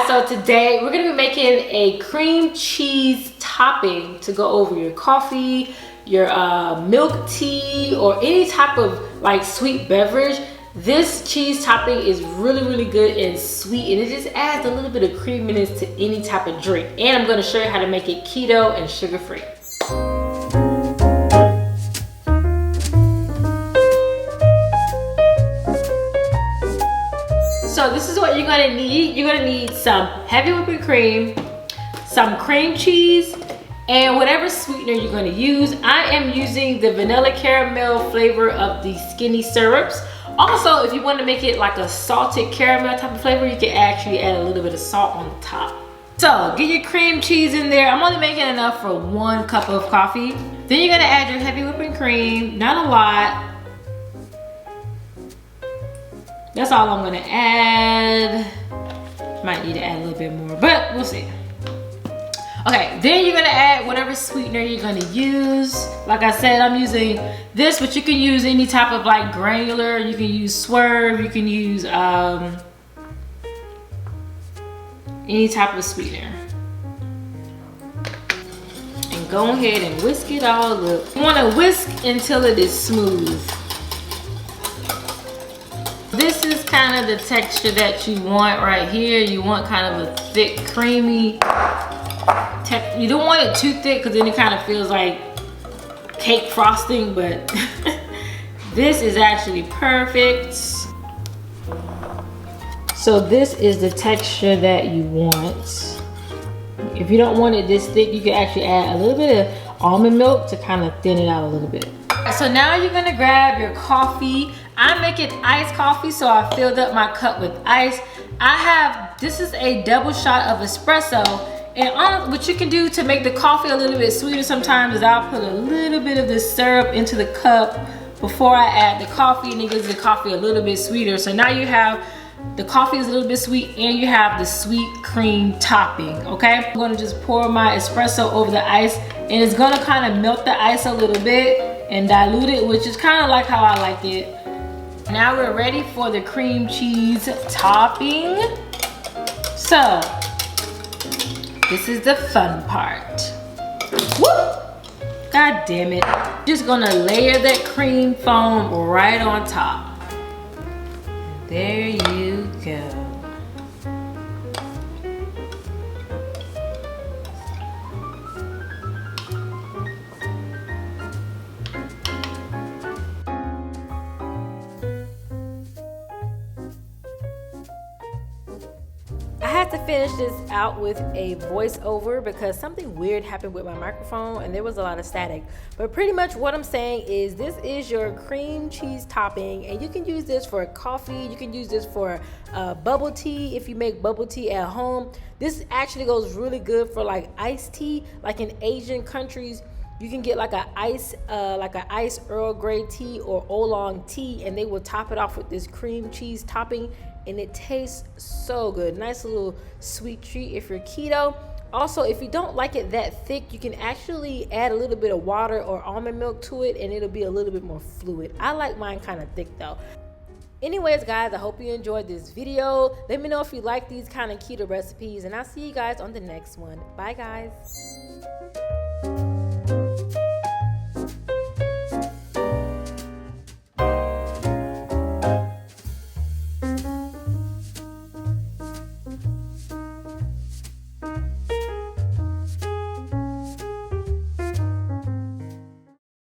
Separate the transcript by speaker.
Speaker 1: so today we're gonna be making a cream cheese topping to go over your coffee, your milk tea, or any type of like sweet beverage. This cheese topping is really good and sweet, and it just adds a little bit of creaminess to any type of drink. And I'm gonna show you how to make it keto and sugar-free. So this is what you're gonna need. You're gonna need some heavy whipping cream, some cream cheese, and whatever sweetener you're gonna use. I am using the vanilla caramel flavor of the skinny syrups. Also, if you want to make it like a salted caramel type of flavor, you can actually add a little bit of salt on the top. So get your cream cheese in there. I'm only making enough for 1 cup of coffee. Then you're gonna add your heavy whipping cream, not a lot. That's all I'm gonna add. Might need to add a little bit more, but we'll see. Okay, then you're gonna add whatever sweetener you're gonna use. Like I said, I'm using this, but you can use any type of like granular. You can use Swerve, you can use any type of sweetener. And go ahead and whisk it all up. You wanna whisk until it is smooth. This is kind of the texture that you want right here. You want kind of a thick, creamy. You don't want it too thick because then it kind of feels like cake frosting, but this is actually perfect. So this is the texture that you want. If you don't want it this thick, you can actually add a little bit of almond milk to kind of thin it out a little bit. So now you're gonna grab your coffee. I'm making iced coffee, so I filled up my cup with ice. This is a double shot of espresso. And what you can do to make the coffee a little bit sweeter sometimes is I'll put a little bit of this syrup into the cup before I add the coffee, and it gives the coffee a little bit sweeter. So now you have the coffee is a little bit sweet and you have the sweet cream topping, okay? I'm gonna just pour my espresso over the ice, and it's gonna kind of melt the ice a little bit and dilute it, which is kind of like how I like it. Now we're ready for the cream cheese topping. So, this is the fun part. Woo! God damn it. Just gonna layer that cream foam right on top. There you go. I had to finish this out with a voiceover because something weird happened with my microphone and there was a lot of static. But pretty much what I'm saying is this is your cream cheese topping, and you can use this for coffee. You can use this for bubble tea if you make bubble tea at home. This actually goes really good for like iced tea. Like in Asian countries, you can get like a ice Earl Grey tea or oolong tea, and they will top it off with this cream cheese topping, and it tastes so good. Nice little sweet treat if you're keto. Also, if you don't like it that thick, you can actually add a little bit of water or almond milk to it, and it'll be a little bit more fluid. I like mine kind of thick though. Anyways, guys, I hope you enjoyed this video. Let me know if you like these kind of keto recipes, and I'll see you guys on the next one. Bye, guys.